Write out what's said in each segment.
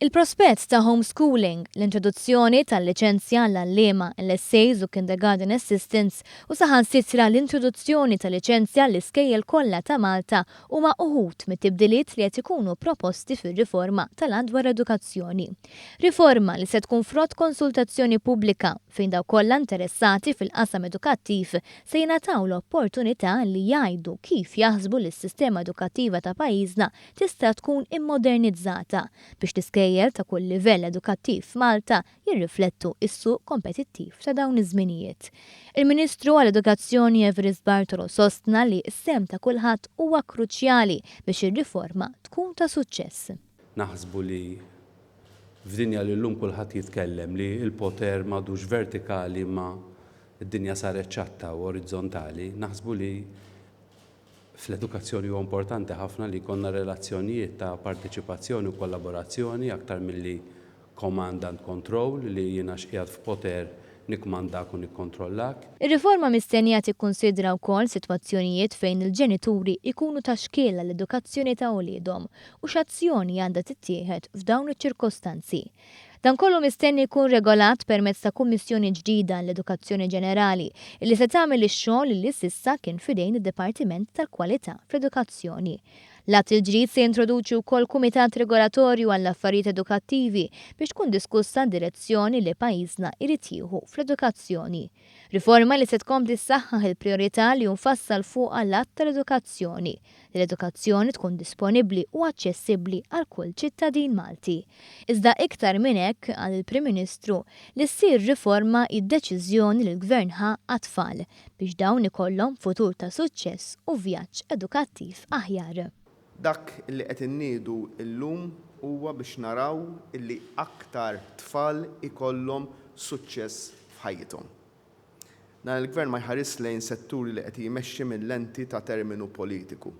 Il-prospett ta' homeschooling, l-introduzzjoni tal-liċenzja għall-allima, l-essays u kindergarten assistants u saħansitra l-introduzzjoni tal-liċenzja l-iskejjel kollha ta' Malta huma uħud mit-tibdiliet li qed ikunu proposti fir-riforma tal-għand dwar edukazzjoni. Riforma li se tkun frott konsultazzjoni pubblika fejn daw kollha interessati fil-qasam edukattiv se jingħataw l-opportunità li jgħidu kif jaħsbu li s-sistema edukattiva ta' pajjiżna tista' tkun immodernizzata biex tiskejjel ta' kull livell edukattiv f'Malta jirriflettu is-suq kompetittiv ta' dawn iż-żminijiet. Il-Ministru għall-Edukazzjoni Everest Bartolo sostna li s-sem ta' kulħadd huwa kruċjali biex ir-riforma tkun ta' suċċess. Naħsbu li f'dinja li llum kulħadd jitkellem li l-poter m'għadux vertikali ma d-dinja saret ċatta u orizzontali, naħsbu li fl-edukazzjoni huwa importanti ħafna li jkollna relazzjonijiet ta' parteċipazzjoni u kollaborazzjoni aktar milli command and control li jiena x'qiegħed f'poter nikmandak u nikkontrollak. Ir-riforma mistennija tikkunsidra wkoll sitwazzjonijiet fejn il-ġenituri ikunu ta' xkiel għall-edukazzjoni ta' wliedhom u x'azzjoni għandha tittieħed f'dawn iċ-ċirkostanzi. Dan kollu mistenni jkun regolat permezz ta' kummissjoni ġdida l-edukazzjoni ġenerali li se tagħmel ix-xogħol li s'issa kien fidejn id-Dipartiment tal-Kwalità fl-Edukazzjoni. L-att il-ġdid se jintroduċi wkoll kumitat regolatorju għall-affarijiet edukattivi biex tkun diskussa direzzjoni li pajjiżna jrid jieħu fl-edukazzjoni. Riforma li se tkompli ssaħħaħ il-priorità li nfassal fuq għall-att tal-edukazzjoni. L-edukazzjoni tkun disponibbli u aċċessibbli għal kull ċittadin Malti. Iżda iktar minn hekk għal il-Prim Ministru li ssir riforma id-deċiżjoni li l-Gvern ħa għat-tfal biex dawn ikollhom futur ta' suċċess u vjaġġ edukattiv aħjar. Dak li qed inniedu llum huwa biex naraw illi aktar tfal ikollhom suċċess f'ħajjithom. Dan il-Gvern ma jħares lejn setturi li qed jmexxi mill-lenti ta' terminu politiku.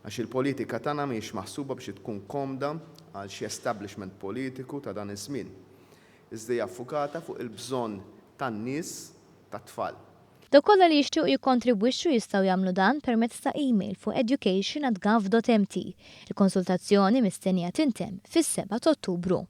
Għax il-politika tagħna mhijiex maħsuba biex tkun komda għal xi establishment politiku ta' dan iż-żmien. Iżda hija ffukata fuq il-bżonn tan-nies tat-tfal. Dawk kollha li jixtiequ jikkontribwixxu jistgħu jagħmlu dan permezz ta' email fuq education@gov.mt. Il-konsultazzjoni mistennija tintemm fis-7 ta' Ottubru.